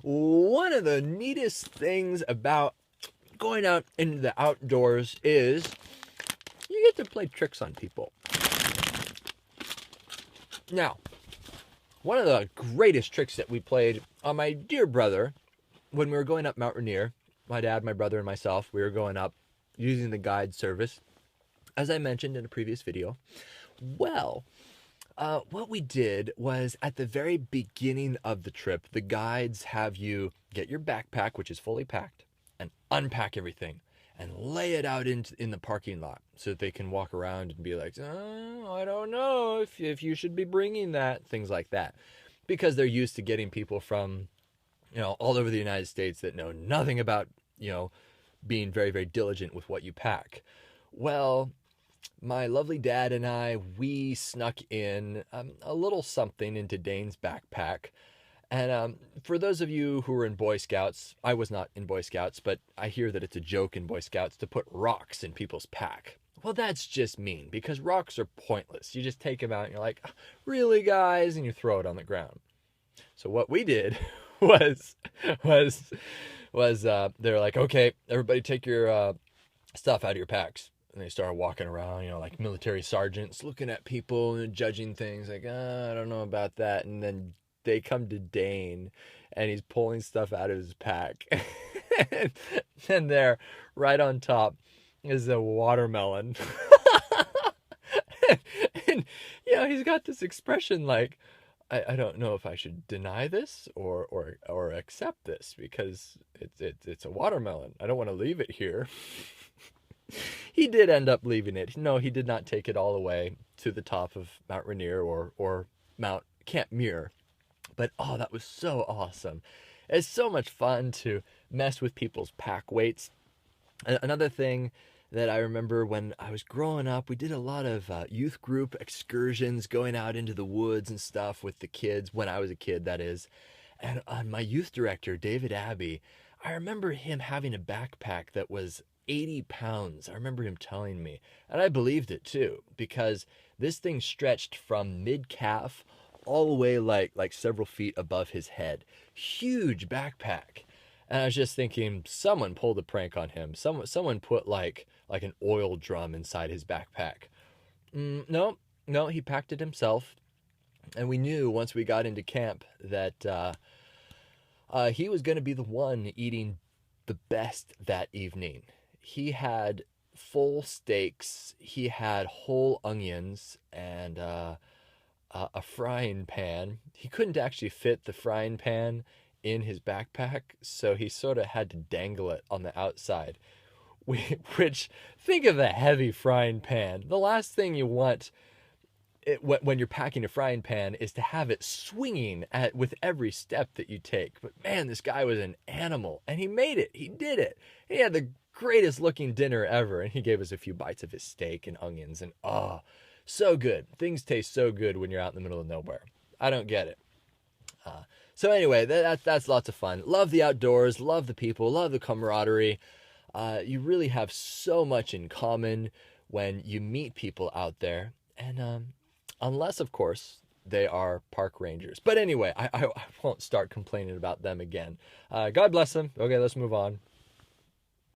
one of the neatest things about going out into the outdoors is you get to play tricks on people. Now, one of the greatest tricks that we played on my dear brother when we were going up Mount Rainier, my dad, my brother, and myself, we were going up using the guide service, as I mentioned in a previous video. Well, what we did was at the very beginning of the trip, the guides have you get your backpack, which is fully packed, and unpack everything and lay it out in the parking lot so that they can walk around and be like, oh, I don't know if you should be bringing that, things like that, because they're used to getting people from, all over the United States that know nothing about, being very, very diligent with what you pack. Well, my lovely dad and I, we snuck in a little something into Dane's backpack. And for those of you who were in Boy Scouts, I was not in Boy Scouts, but I hear that it's a joke in Boy Scouts to put rocks in people's pack. Well, that's just mean, because rocks are pointless. You just take them out and you're like, really, guys? And you throw it on the ground. So what we did was they're like, okay, everybody take your stuff out of your packs. And they started walking around, like military sergeants, looking at people and judging things like, I don't know about that. And then they come to Dane and he's pulling stuff out of his pack. And there, right on top, is a watermelon. and he's got this expression like, I don't know if I should deny this or accept this, because it's a watermelon. I don't want to leave it here. He did end up leaving it. No, he did not take it all the way to the top of Mount Rainier or Mount Camp Muir. But, oh, that was so awesome. It's so much fun to mess with people's pack weights. Another thing that I remember when I was growing up, we did a lot of youth group excursions, going out into the woods and stuff with the kids, when I was a kid, that is. And my youth director, David Abbey, I remember him having a backpack that was 80 pounds. I remember him telling me, and I believed it too, because this thing stretched from mid-calf all the way like several feet above his head. Huge backpack. And I was just thinking, someone pulled a prank on him. Someone put like an oil drum inside his backpack. No, he packed it himself. And we knew once we got into camp that he was going to be the one eating the best that evening. He had full steaks, he had whole onions, and a frying pan. He couldn't actually fit the frying pan in his backpack, so he sort of had to dangle it on the outside. Which, think of a heavy frying pan. The last thing you want when you're packing a frying pan is to have it swinging with every step that you take. But man, this guy was an animal, and he made it. He did it. He had the greatest looking dinner ever, and he gave us a few bites of his steak and onions, and so good. Things taste so good when you're out in the middle of nowhere. I don't get it. So anyway, that's lots of fun. Love the outdoors, love the people, love the camaraderie. You really have so much in common when you meet people out there, and unless, of course, they are park rangers. But anyway, I won't start complaining about them again. God bless them. Okay, let's move on.